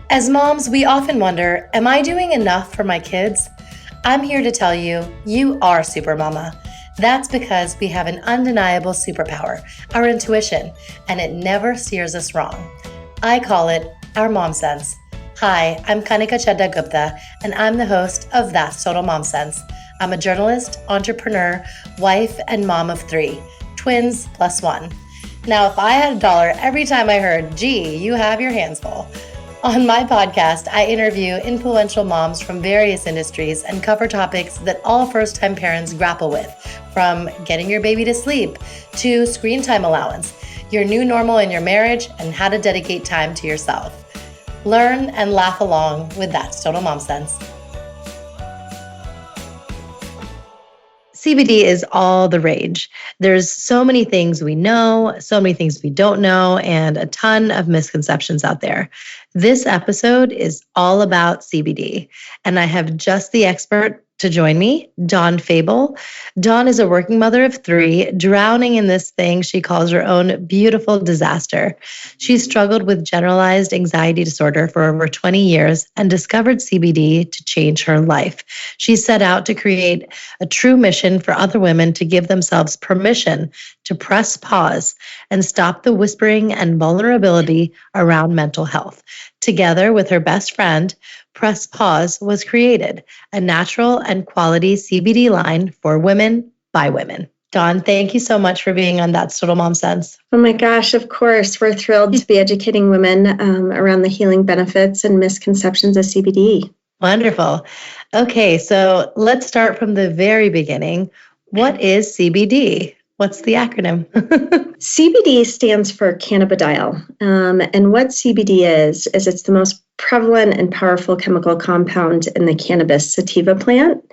As moms, we often wonder, am I doing enough for my kids? I'm here to tell you, you are super mama. That's because we have an undeniable superpower, our intuition, and it never steers us wrong. I call it our mom sense. Hi, I'm Kanika Chadda Gupta, and I'm the host of That's Total Mom Sense. I'm a journalist, entrepreneur, wife, and mom of 3, twins plus 1. Now, if I had $1 every time I heard, gee, you have your hands full. On my podcast, I interview influential moms from various industries and cover topics that all first-time parents grapple with, from getting your baby to sleep to screen time allowance, your new normal in your marriage, and how to dedicate time to yourself. Learn and laugh along with That's Total Mom Sense. CBD is all the rage. There's so many things we know, so many things we don't know, and a ton of misconceptions out there. This episode is all about CBD, and I have just the expert to join me, Dawn Fable. Dawn is a working mother of 3, drowning in this thing she calls her own beautiful disaster. She struggled with generalized anxiety disorder for over 20 years and discovered CBD to change her life. She set out to create a true mission for other women to give themselves permission to press pause and stop the whispering and vulnerability around mental health. Together with her best friend, Press Pause was created, a natural and quality CBD line for women by women. Dawn, thank you so much for being on That's Total Mom Sense. Oh my gosh, of course. We're thrilled to be educating women around the healing benefits and misconceptions of CBD. Wonderful. Okay, so let's start from the very beginning. What is CBD? What's the acronym? CBD stands for cannabidiol. And what CBD is it's the most prevalent and powerful chemical compound in the cannabis sativa plant.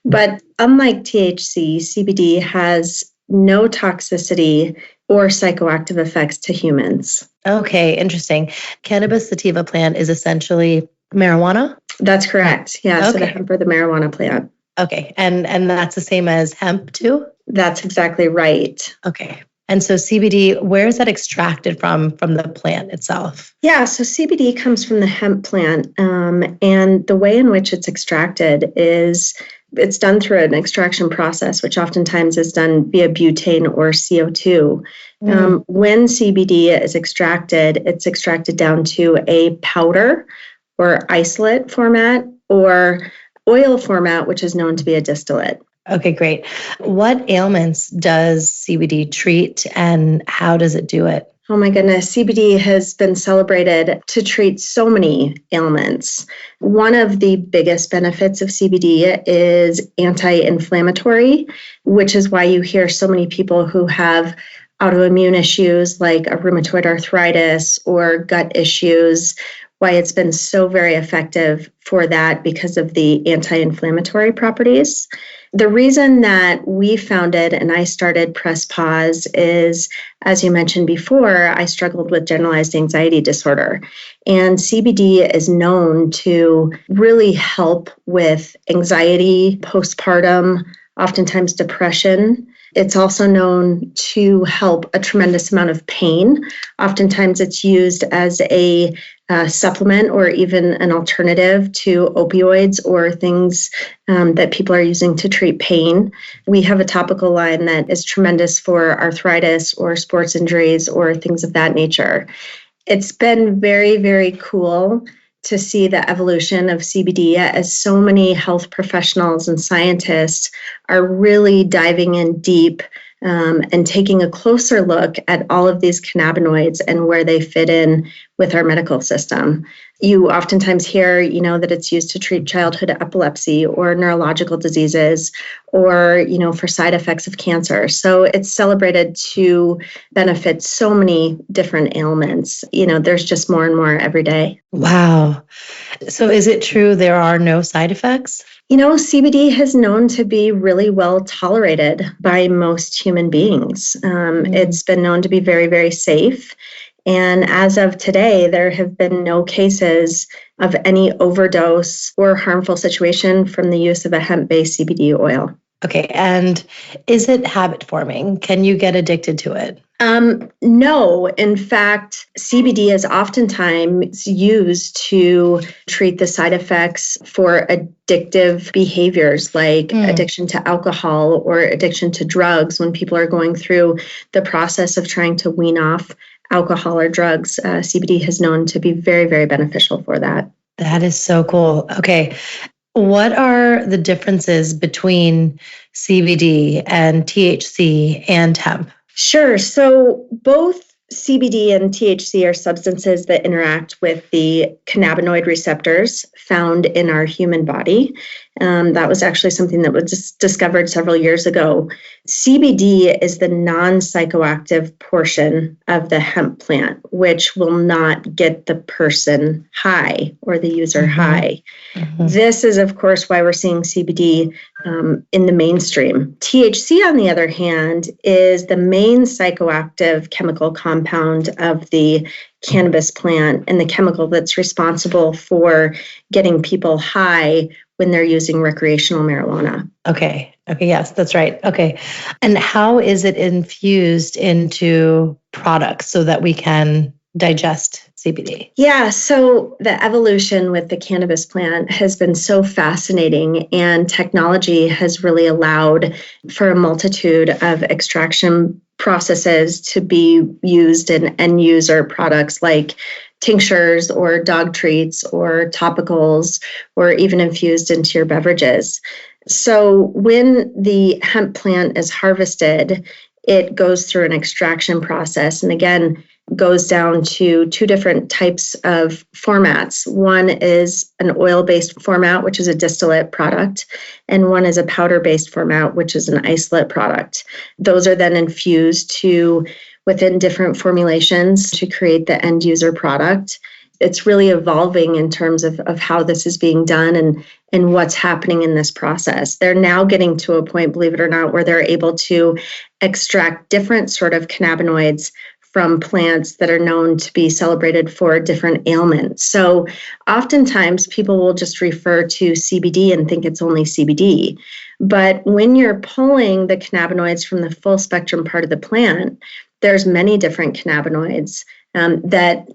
But unlike THC, CBD has no toxicity or psychoactive effects to humans. Okay, interesting. Cannabis sativa plant is essentially marijuana? That's correct. Yeah, okay. So the hemp or the marijuana plant. Okay, and that's the same as hemp too? That's exactly right. Okay. And so CBD, where is that extracted from the plant itself? Yeah, so CBD comes from the hemp plant. And the way in which it's extracted is it's done through an extraction process, which oftentimes is done via butane or CO2. When CBD is extracted, it's extracted down to a powder or isolate format or oil format, which is known to be a distillate. Okay, great. What ailments does CBD treat and how does it do it? Oh my goodness, CBD has been celebrated to treat so many ailments. One of the biggest benefits of CBD is anti-inflammatory, which is why you hear so many people who have autoimmune issues like a rheumatoid arthritis or gut issues, why it's been so very effective for that because of the anti-inflammatory properties. The reason that we founded and I started Press Pause is, as you mentioned before, I struggled with generalized anxiety disorder. And CBD is known to really help with anxiety, postpartum, oftentimes depression. It's also known to help a tremendous amount of pain. Oftentimes it's used as a supplement or even an alternative to opioids or things that people are using to treat pain. We have a topical line that is tremendous for arthritis or sports injuries or things of that nature. It's been very, very cool to see the evolution of CBD as so many health professionals and scientists are really diving in deep and taking a closer look at all of these cannabinoids and where they fit in with our medical system. You oftentimes hear, that it's used to treat childhood epilepsy or neurological diseases or, for side effects of cancer. So it's celebrated to benefit so many different ailments. There's just more and more every day. Wow. So is it true there are no side effects? CBD has known to be really well tolerated by most human beings. It's been known to be very, very safe. And as of today, there have been no cases of any overdose or harmful situation from the use of a hemp-based CBD oil. Okay, and is it habit forming? Can you get addicted to it? No, in fact, CBD is oftentimes used to treat the side effects for addictive behaviors like addiction to alcohol or addiction to drugs. When people are going through the process of trying to wean off alcohol or drugs, CBD has known to be very, very beneficial for that. That is so cool. Okay. What are the differences between CBD and THC and hemp? Sure. So both CBD and THC are substances that interact with the cannabinoid receptors found in our human body. That was actually something that was discovered several years ago. CBD is the non-psychoactive portion of the hemp plant, which will not get the person high or the user high. This is, of course, why we're seeing CBD in the mainstream. THC, on the other hand, is the main psychoactive chemical compound of the cannabis plant and the chemical that's responsible for getting people high when they're using recreational marijuana. Okay. Yes, that's right. Okay. And how is it infused into products so that we can digest CBD? Yeah, so the evolution with the cannabis plant has been so fascinating, and technology has really allowed for a multitude of extraction processes to be used in end user products like tinctures or dog treats or topicals or even infused into your beverages. So when the hemp plant is harvested, it goes through an extraction process. And again, goes down to two different types of formats. One is an oil-based format, which is a distillate product, and one is a powder-based format, which is an isolate product. Those are then infused within different formulations to create the end user product. It's really evolving in terms of how this is being done and what's happening in this process. They're now getting to a point, believe it or not, where they're able to extract different sort of cannabinoids from plants that are known to be celebrated for different ailments. So oftentimes people will just refer to CBD and think it's only CBD. But when you're pulling the cannabinoids from the full spectrum part of the plant, there's many different cannabinoids that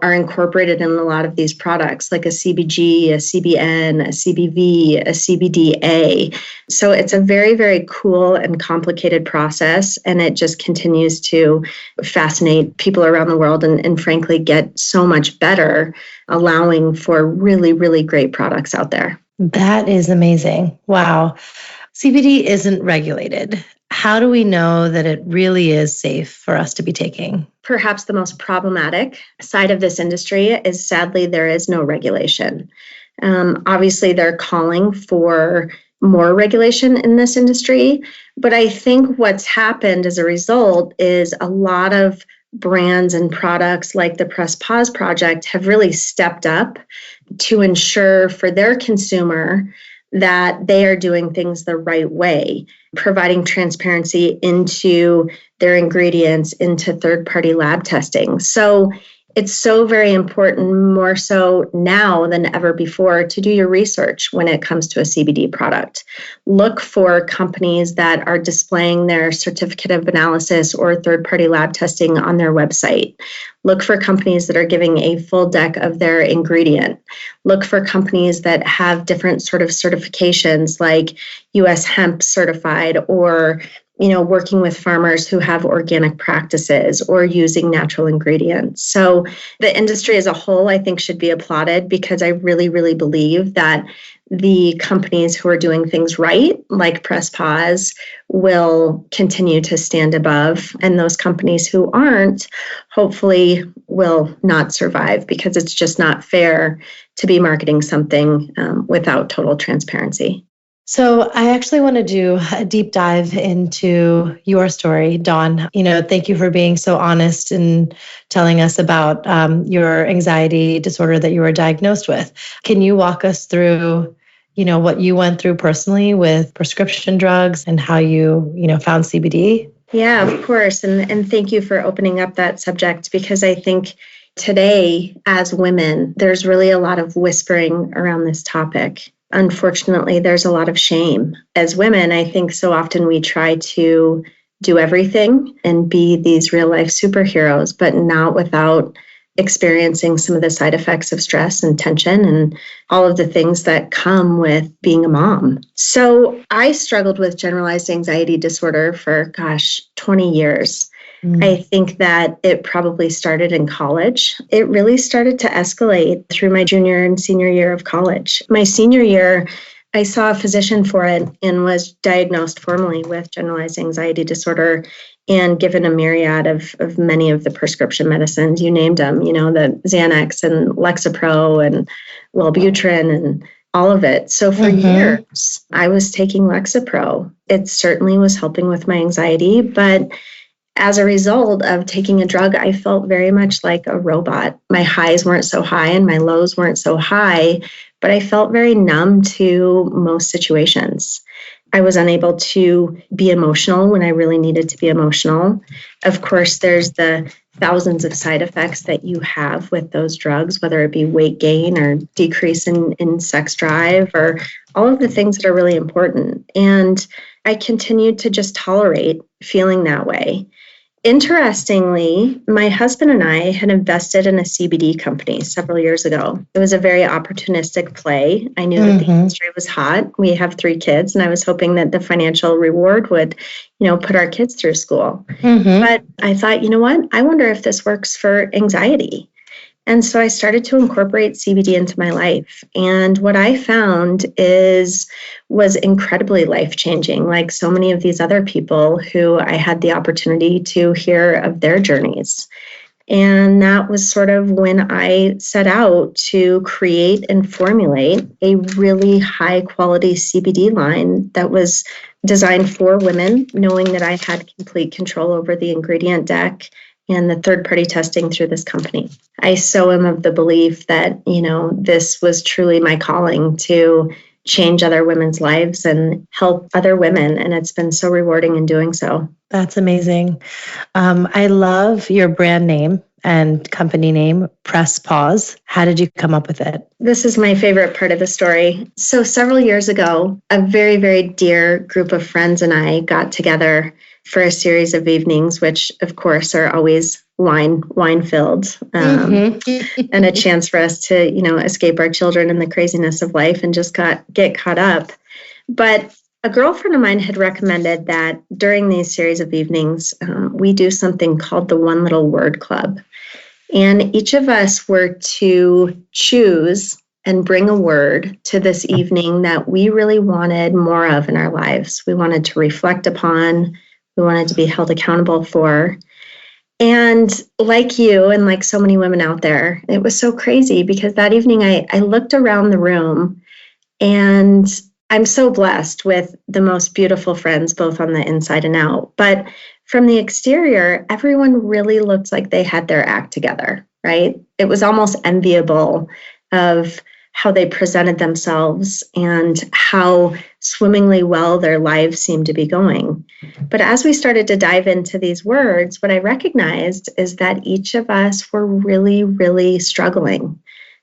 are incorporated in a lot of these products, like a CBG, a CBN, a CBV, a CBDA. So it's a very, very cool and complicated process, and it just continues to fascinate people around the world and frankly get so much better, allowing for really, really great products out there. That is amazing. Wow. CBD isn't regulated. How do we know that it really is safe for us to be taking? Perhaps the most problematic side of this industry is sadly there is no regulation. Obviously, they're calling for more regulation in this industry, but I think what's happened as a result is a lot of brands and products like the Press Pause Project have really stepped up to ensure for their consumer that they are doing things the right way, providing transparency into their ingredients, into third-party lab testing. So it's so very important, more so now than ever before, to do your research when it comes to a CBD product. Look for companies that are displaying their certificate of analysis or third-party lab testing on their website. Look for companies that are giving a full deck of their ingredient. Look for companies that have different sort of certifications like US Hemp certified or working with farmers who have organic practices or using natural ingredients. So the industry as a whole, I think, should be applauded because I really, really believe that the companies who are doing things right, like Press Pause, will continue to stand above. And those companies who aren't, hopefully will not survive because it's just not fair to be marketing something without total transparency. So I actually want to do a deep dive into your story, Dawn. Thank you for being so honest and telling us about your anxiety disorder that you were diagnosed with. Can you walk us through, what you went through personally with prescription drugs and how you, found CBD? Yeah, of course. And thank you for opening up that subject because I think today as women, there's really a lot of whispering around this topic. Unfortunately, there's a lot of shame. As women, I think so often we try to do everything and be these real life superheroes, but not without experiencing some of the side effects of stress and tension and all of the things that come with being a mom. So I struggled with generalized anxiety disorder for, 20 years. I think that it probably started in college. It really started to escalate through my junior and senior year of college. My senior year, I saw a physician for it and was diagnosed formally with generalized anxiety disorder and given a myriad of many of the prescription medicines. You named them, the Xanax and Lexapro and Wellbutrin and all of it. So for years, I was taking Lexapro. It certainly was helping with my anxiety, but as a result of taking a drug, I felt very much like a robot. My highs weren't so high and my lows weren't so high, but I felt very numb to most situations. I was unable to be emotional when I really needed to be emotional. Of course, there's the thousands of side effects that you have with those drugs, whether it be weight gain or decrease in sex drive or all of the things that are really important. And I continued to just tolerate feeling that way. Interestingly, my husband and I had invested in a CBD company several years ago. It was a very opportunistic play. I knew that the industry was hot. We have 3 kids, and I was hoping that the financial reward would, put our kids through school. But I thought, you know what? I wonder if this works for anxiety. And so I started to incorporate CBD into my life. And what I found was incredibly life-changing, like so many of these other people who I had the opportunity to hear of their journeys. And that was sort of when I set out to create and formulate a really high-quality CBD line that was designed for women, knowing that I had complete control over the ingredient deck and the third-party testing through this company. I so am of the belief that, this was truly my calling to change other women's lives and help other women. And it's been so rewarding in doing so. That's amazing. I love your brand name and company name, Press Pause. How did you come up with it? This is my favorite part of the story. So several years ago, a very, very dear group of friends and I got together for a series of evenings, which of course are always wine filled, and a chance for us to, escape our children and the craziness of life and just get caught up. But a girlfriend of mine had recommended that during these series of evenings, we do something called the One Little Word Club. And each of us were to choose and bring a word to this evening that we really wanted more of in our lives. We wanted to reflect upon, we wanted to be held accountable for. And like you and like so many women out there, it was so crazy because that evening I looked around the room and I'm so blessed with the most beautiful friends, both on the inside and out. But from the exterior, everyone really looked like they had their act together, right? It was almost enviable of how they presented themselves and how swimmingly well their lives seemed to be going. But as we started to dive into these words, what I recognized is that each of us were really, really struggling,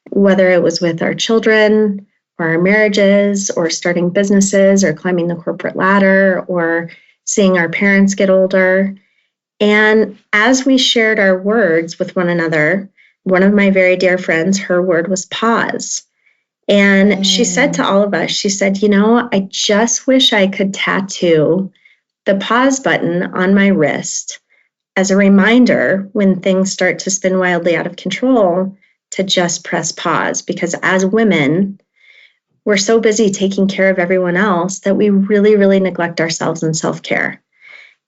whether it was with our children or our marriages or starting businesses or climbing the corporate ladder or seeing our parents get older. And as we shared our words with one another, one of my very dear friends, her word was pause. And she said to all of us, she said, I just wish I could tattoo the pause button on my wrist as a reminder when things start to spin wildly out of control to just press pause. Because as women, we're so busy taking care of everyone else that we really, really neglect ourselves in self-care.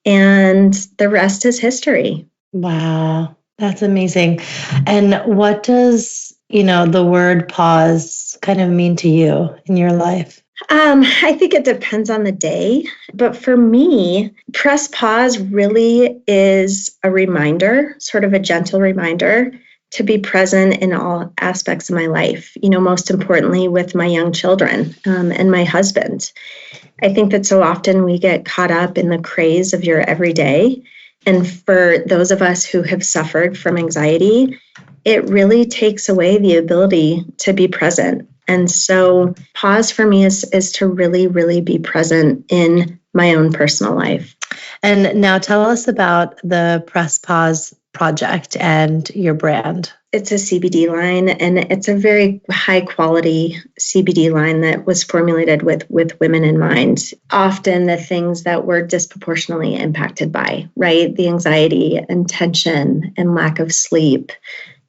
And the rest is history. Wow, that's amazing. And what does, the word pause kind of mean to you in your life? I think it depends on the day. But for me, press pause really is a reminder, sort of a gentle reminder to be present in all aspects of my life, most importantly with my young children and my husband. I think that so often we get caught up in the craze of your everyday. And for those of us who have suffered from anxiety, it really takes away the ability to be present. And so pause for me is to really, really be present in my own personal life. And now tell us about the Press Pause project and your brand. It's a CBD line, and it's a very high quality CBD line that was formulated with women in mind. Often the things that we're disproportionately impacted by, right? The anxiety and tension and lack of sleep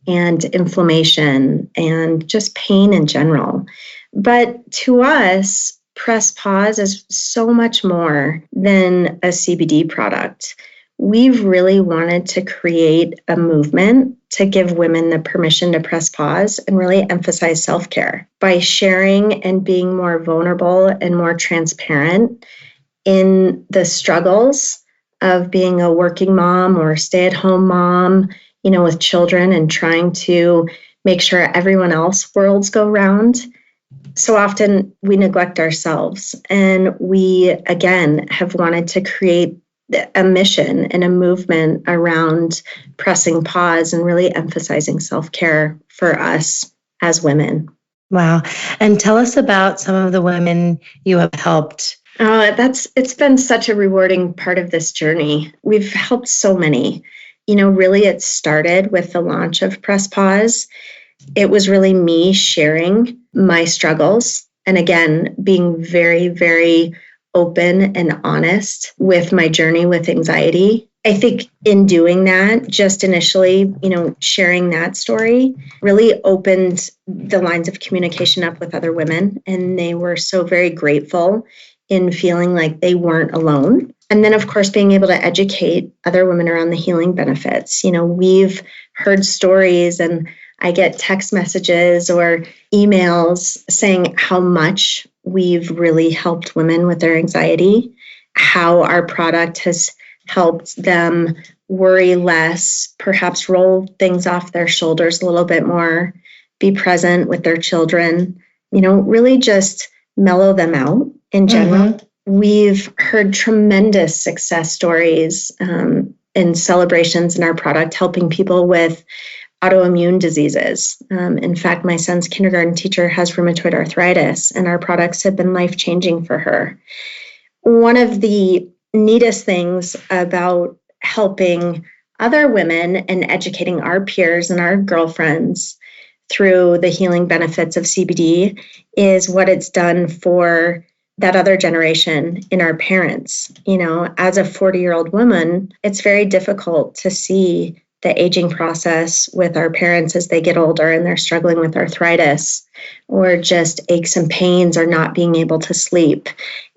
and inflammation and just pain in general. But to us, Press Pause is so much more than a CBD product. We've really wanted to create a movement to give women the permission to press pause and really emphasize self-care by sharing and being more vulnerable and more transparent in the struggles of being a working mom or stay-at-home mom, with children and trying to make sure everyone else's worlds go round. So often we neglect ourselves, and we, again, have wanted to create a mission and a movement around pressing pause and really emphasizing self-care for us as women. Wow. And tell us about some of the women you have helped. It's been such a rewarding part of this journey. We've helped so many. Really it started with the launch of Press Pause. It was really me sharing my struggles and, again, being very, very open and honest with my journey with anxiety. I think in doing that, just initially, sharing that story really opened the lines of communication up with other women. And they were so very grateful in feeling like they weren't alone. And then, of course, being able to educate other women around the healing benefits. We've heard stories, and I get text messages or emails saying how much we've really helped women with their anxiety, how our product has helped them worry less, perhaps roll things off their shoulders a little bit more, be present with their children, really just mellow them out in general. Mm-hmm. We've heard tremendous success stories and celebrations in our product, helping people with autoimmune diseases. In fact, my son's kindergarten teacher has rheumatoid arthritis, and our products have been life-changing for her. One of the neatest things about helping other women and educating our peers and our girlfriends through the healing benefits of CBD is what it's done for that other generation in our parents. As a 40-year-old woman, it's very difficult to see the aging process with our parents as they get older and they're struggling with arthritis or just aches and pains or not being able to sleep.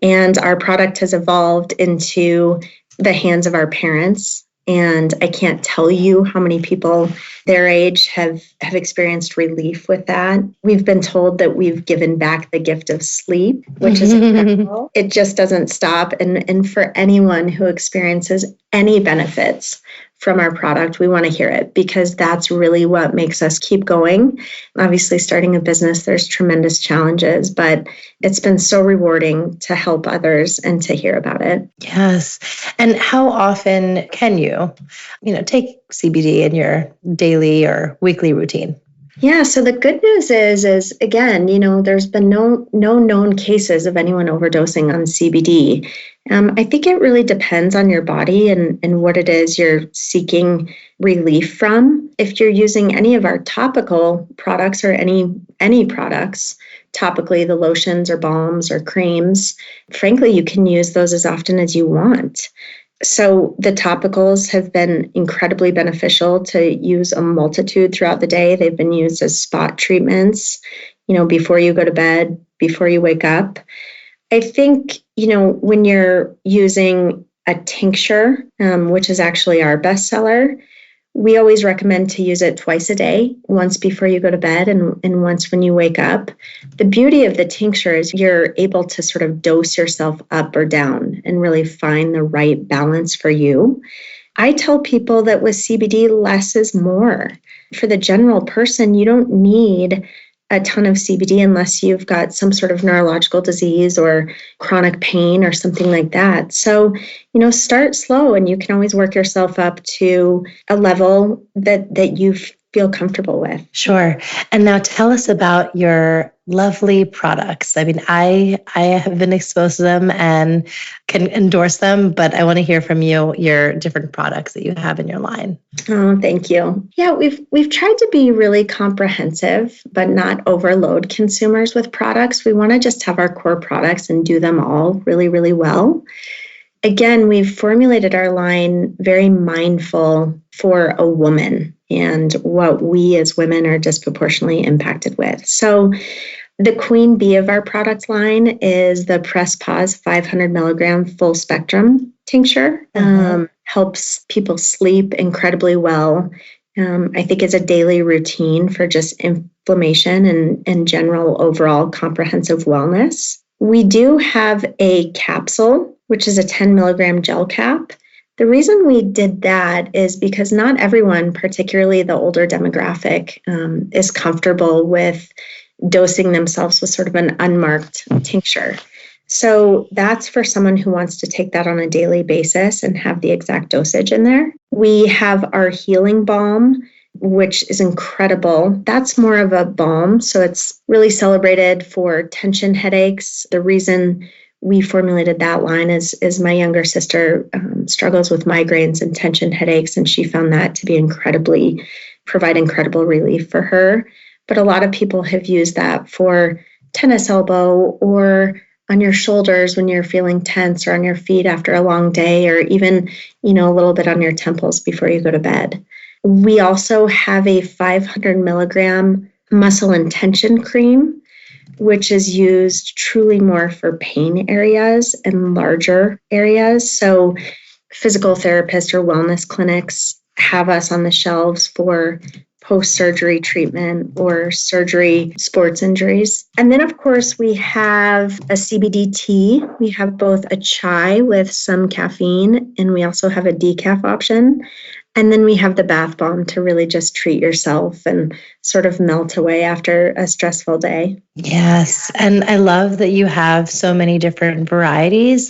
And our product has evolved into the hands of our parents. And I can't tell you how many people their age have experienced relief with that. We've been told that we've given back the gift of sleep, which is incredible. It just doesn't stop. And for anyone who experiences any benefits from our product, we want to hear it, because that's really what makes us keep going. Obviously, starting a business, there's tremendous challenges, but it's been so rewarding to help others and to hear about it. Yes. And how often can you take CBD in your daily or weekly routine? Yeah. So the good news is again, there's been no known cases of anyone overdosing on CBD. I think it really depends on your body and what it is you're seeking relief from. If you're using any of our topical products or any products, topically, the lotions or balms or creams, frankly, you can use those as often as you want. So the topicals have been incredibly beneficial to use a multitude throughout the day. They've been used as spot treatments, before you go to bed, before you wake up. I think, when you're using a tincture, which is actually our bestseller, we always recommend to use it twice a day, once before you go to bed and once when you wake up. The beauty of the tincture is you're able to sort of dose yourself up or down and really find the right balance for you. I tell people that with CBD, less is more. For the general person, you don't need a ton of CBD unless you've got some sort of neurological disease or chronic pain or something like that. So, start slow, and you can always work yourself up to a level that you feel comfortable with. Sure. And now tell us about your lovely products. I mean, I have been exposed to them and can endorse them, but I want to hear from you your different products that you have in your line. Oh, thank you. Yeah, we've tried to be really comprehensive, but not overload consumers with products. We want to just have our core products and do them all really, really well. Again, we've formulated our line very mindful for a woman and what we as women are disproportionately impacted with. So the queen bee of our product line is the Press Pause 500 milligram full spectrum tincture. Helps people sleep incredibly well. I think it's a daily routine for just inflammation and general overall comprehensive wellness. We do have a capsule, which is a 10 milligram gel cap. The reason we did that is because not everyone, particularly the older demographic, is comfortable with dosing themselves with sort of an unmarked tincture. So that's for someone who wants to take that on a daily basis and have the exact dosage in there. We have our healing balm, which is incredible. That's more of a balm. So it's really celebrated for tension headaches. The reason we formulated that line is my younger sister struggles with migraines and tension headaches, and she found that to be provide incredible relief for her. But a lot of people have used that for tennis elbow or on your shoulders when you're feeling tense, or on your feet after a long day, or even, a little bit on your temples before you go to bed. We also have a 500 milligram muscle and tension cream, which is used truly more for pain areas and larger areas. So physical therapists or wellness clinics have us on the shelves for post-surgery treatment or surgery sports injuries. And then, of course, we have a CBD tea. We have both a chai with some caffeine, and we also have a decaf option. And then we have the bath bomb to really just treat yourself and sort of melt away after a stressful day. Yes. And I love that you have so many different varieties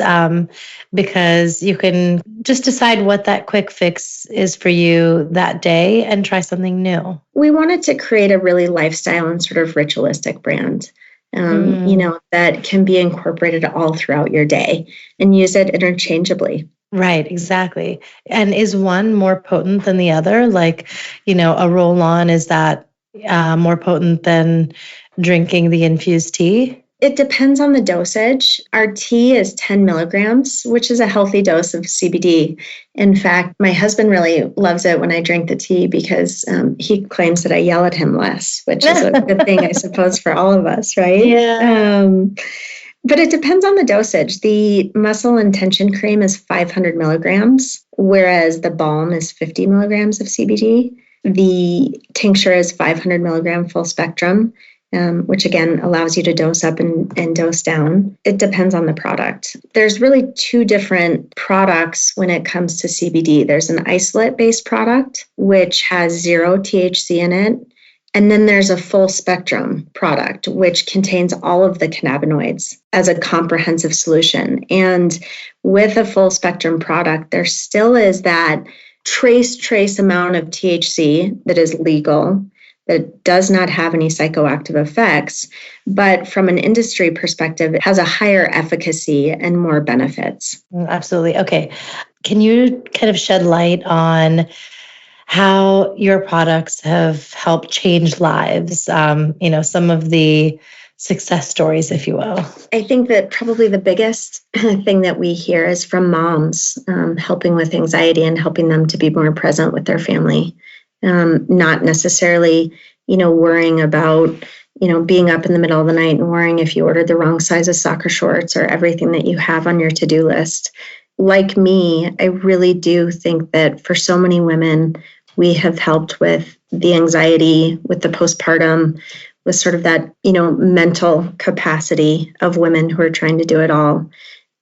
because you can just decide what that quick fix is for you that day and try something new. We wanted to create a really lifestyle and sort of ritualistic brand. That can be incorporated all throughout your day and use it interchangeably. Right, exactly. And is one more potent than the other? Like, a roll-on, is that more potent than drinking the infused tea? It depends on the dosage. Our tea is 10 milligrams, which is a healthy dose of CBD. In fact, my husband really loves it when I drink the tea because he claims that I yell at him less, which is a good thing, I suppose, for all of us, right? Yeah. But it depends on the dosage. The muscle and tension cream is 500 milligrams, whereas the balm is 50 milligrams of CBD. The tincture is 500 milligram full spectrum, which again allows you to dose up and dose down. It depends on the product. There's really two different products when it comes to CBD. There's an isolate-based product, which has 0 THC in it. And then there's a full spectrum product, which contains all of the cannabinoids as a comprehensive solution. And with a full spectrum product, there still is that trace amount of THC that is legal, that does not have any psychoactive effects, but from an industry perspective, it has a higher efficacy and more benefits. Absolutely. Okay. Can you kind of shed light on how your products have helped change lives? Some of the success stories, if you will. I think that probably the biggest thing that we hear is from moms helping with anxiety and helping them to be more present with their family. Not necessarily, worrying about, being up in the middle of the night and worrying if you ordered the wrong size of soccer shorts or everything that you have on your to-do list. Like me, I really do think that for so many women, we have helped with the anxiety, with the postpartum, with sort of that, mental capacity of women who are trying to do it all.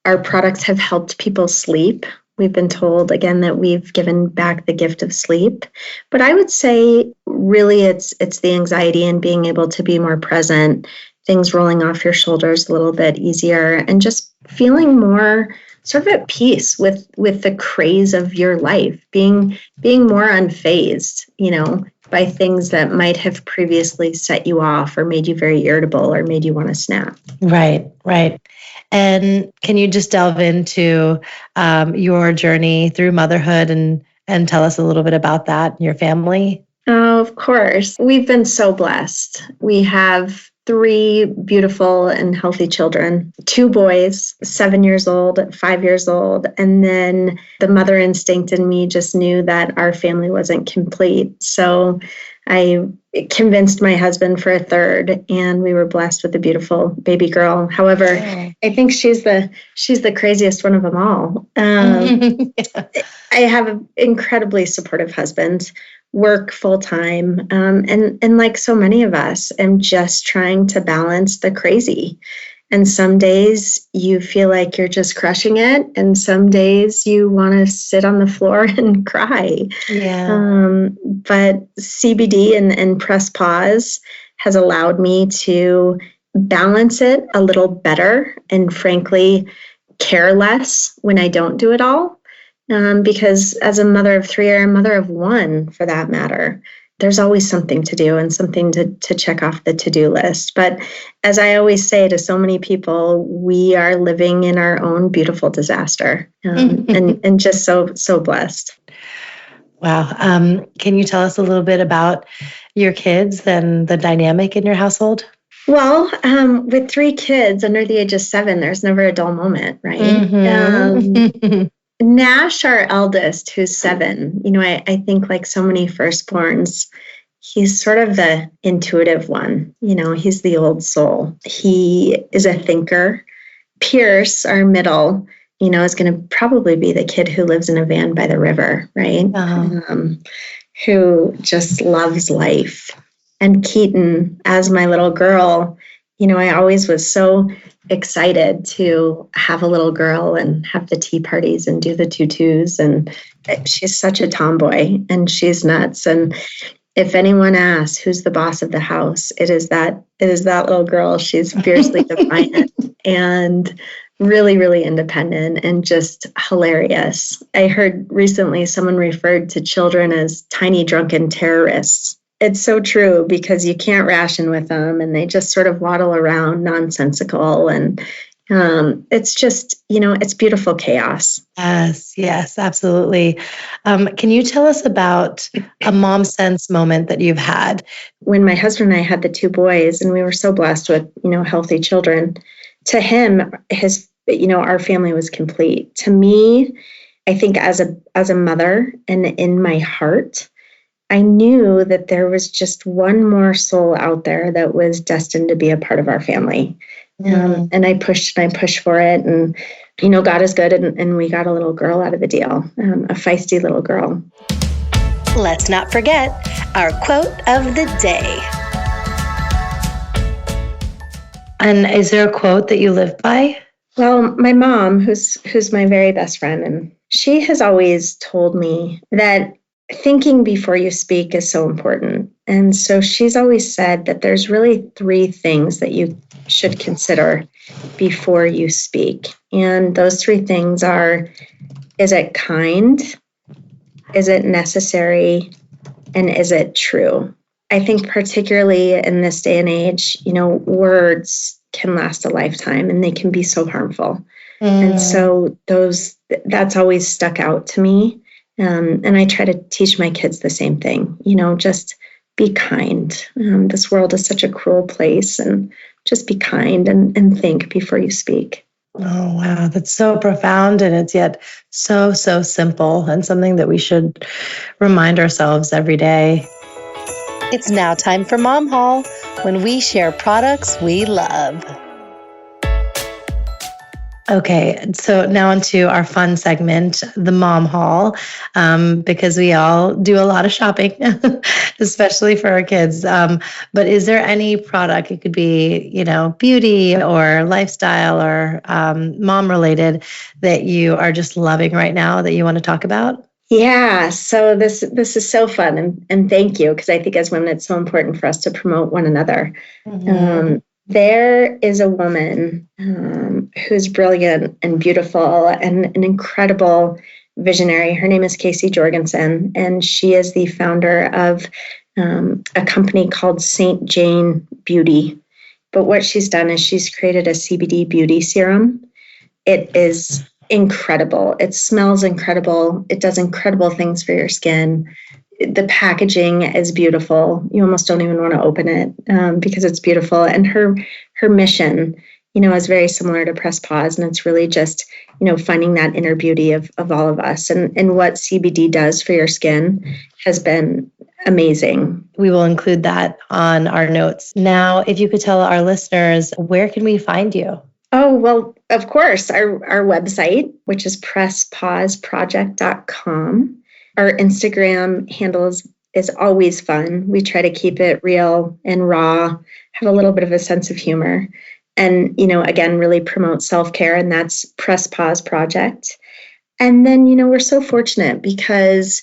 Our products have helped people sleep. We've been told, again, that we've given back the gift of sleep. But I would say really it's the anxiety and being able to be more present, things rolling off your shoulders a little bit easier, and just feeling more sort of at peace with the craze of your life, being more unfazed, by things that might have previously set you off or made you very irritable or made you want to snap. Right, right. And can you just delve into your journey through motherhood and tell us a little bit about that and your family? Oh, of course. We've been so blessed. We have three beautiful and healthy children, two boys, 7 years old, 5 years old. And then the mother instinct in me just knew that our family wasn't complete. So I convinced my husband for a third, and we were blessed with a beautiful baby girl. However, I think she's the craziest one of them all. I have an incredibly supportive husband, work full time, and like so many of us, am just trying to balance the crazy. And some days you feel like you're just crushing it, and some days you want to sit on the floor and cry. Yeah. But CBD and press pause has allowed me to balance it a little better, and frankly, care less when I don't do it all. Because as a mother of three, or a mother of one for that matter, there's always something to do and something to check off the to-do list. But as I always say to so many people, we are living in our own beautiful disaster, and just so blessed. Wow. Can you tell us a little bit about your kids and the dynamic in your household? Well, with three kids under the age of 7, there's never a dull moment, right? Mm-hmm. Nash, our eldest, who's 7, I think like so many firstborns, he's sort of the intuitive one. He's the old soul. He is a thinker. Pierce, our middle, is going to probably be the kid who lives in a van by the river, right? Who just loves life. And Keaton, as my little girl, I always was so excited to have a little girl and have the tea parties and do the tutus. And she's such a tomboy, and she's nuts. And if anyone asks who's the boss of the house, it is that little girl. She's fiercely defiant and really, really independent and just hilarious. I heard recently someone referred to children as tiny drunken terrorists. It's so true, because you can't ration with them, and they just sort of waddle around nonsensical, and it's just, it's beautiful chaos. Yes, absolutely. Can you tell us about a mom sense moment that you've had? When my husband and I had the two boys, and we were so blessed with, healthy children, to him, our family was complete. To me, I think as a mother, and in my heart, I knew that there was just one more soul out there that was destined to be a part of our family. And I pushed for it. And, God is good. And we got a little girl out of the deal, a feisty little girl. Let's not forget our quote of the day. And is there a quote that you live by? Well, my mom, who's my very best friend, and she has always told me that thinking before you speak is so important. And so she's always said that there's really 3 things that you should consider before you speak. And those 3 things are, is it kind? Is it necessary? And is it true? I think particularly in this day and age, words can last a lifetime, and they can be so harmful. And so that's always stuck out to me. And I try to teach my kids the same thing, just be kind. This world is such a cruel place, and just be kind and think before you speak. Oh, wow. That's so profound, and it's yet so simple, and something that we should remind ourselves every day. It's now time for Mom Haul, when we share products we love. Okay, so now onto our fun segment, the Mom Haul, because we all do a lot of shopping, especially for our kids. But is there any product, it could be, beauty or lifestyle or mom related, that you are just loving right now that you want to talk about? Yeah, so this is so fun, and thank you, because I think as women it's so important for us to promote one another. There is a woman who's brilliant and beautiful and an incredible visionary. Her name is Casey Jorgensen, and she is the founder of a company called St. Jane Beauty. But what she's done is she's created a CBD beauty serum. It is incredible. It smells incredible. It does incredible things for your skin. The packaging is beautiful. You almost don't even want to open it because it's beautiful. And her mission, is very similar to Press Pause. And it's really just, finding that inner beauty of all of us. And what CBD does for your skin has been amazing. We will include that on our notes. Now, if you could tell our listeners, where can we find you? Oh, well, of course, our website, which is presspauseproject.com. Our Instagram handle is always fun. We try to keep it real and raw, have a little bit of a sense of humor, and, again, really promote self-care, and that's Press Pause Project. And then, we're so fortunate because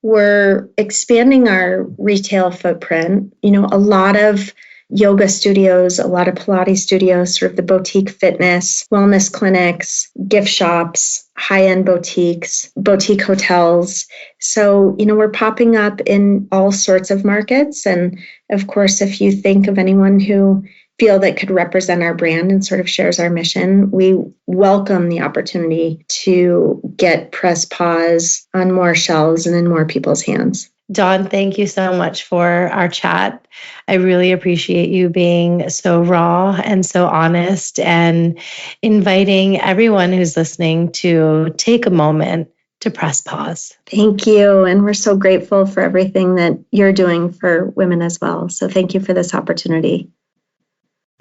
we're expanding our retail footprint. A lot of yoga studios, a lot of Pilates studios, sort of the boutique fitness, wellness clinics, gift shops, high-end boutiques, boutique hotels. So, we're popping up in all sorts of markets. And of course, if you think of anyone who feel that could represent our brand and sort of shares our mission, we welcome the opportunity to get Press Pause on more shelves and in more people's hands. Dawn, thank you so much for our chat. I really appreciate you being so raw and so honest and inviting everyone who's listening to take a moment to press pause. Thank you. And we're so grateful for everything that you're doing for women as well. So thank you for this opportunity.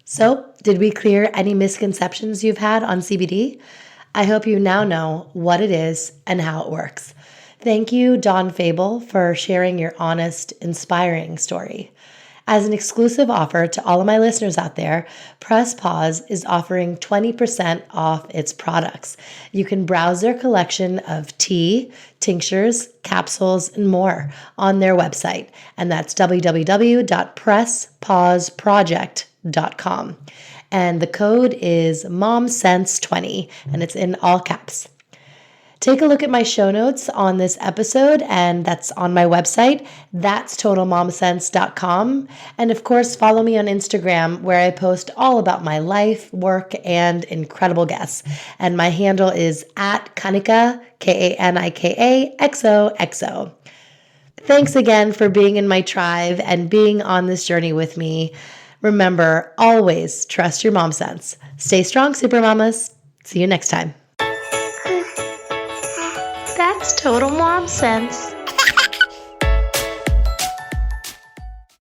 So, did we clear any misconceptions you've had on CBD? I hope you now know what it is and how it works. Thank you, Dawn Fable, for sharing your honest, inspiring story. As an exclusive offer to all of my listeners out there, Press Pause is offering 20% off its products. You can browse their collection of tea, tinctures, capsules, and more on their website, and that's www.presspauseproject.com. And the code is MOMSENSE20, and it's in all caps. Take a look at my show notes on this episode, and that's on my website. That's totalmomsense.com. And of course, follow me on Instagram, where I post all about my life, work, and incredible guests. And my handle is @Kanika, KANIKAXOXO. Thanks again for being in my tribe and being on this journey with me. Remember, always trust your mom sense. Stay strong, super mamas. See you next time. That's total mom sense.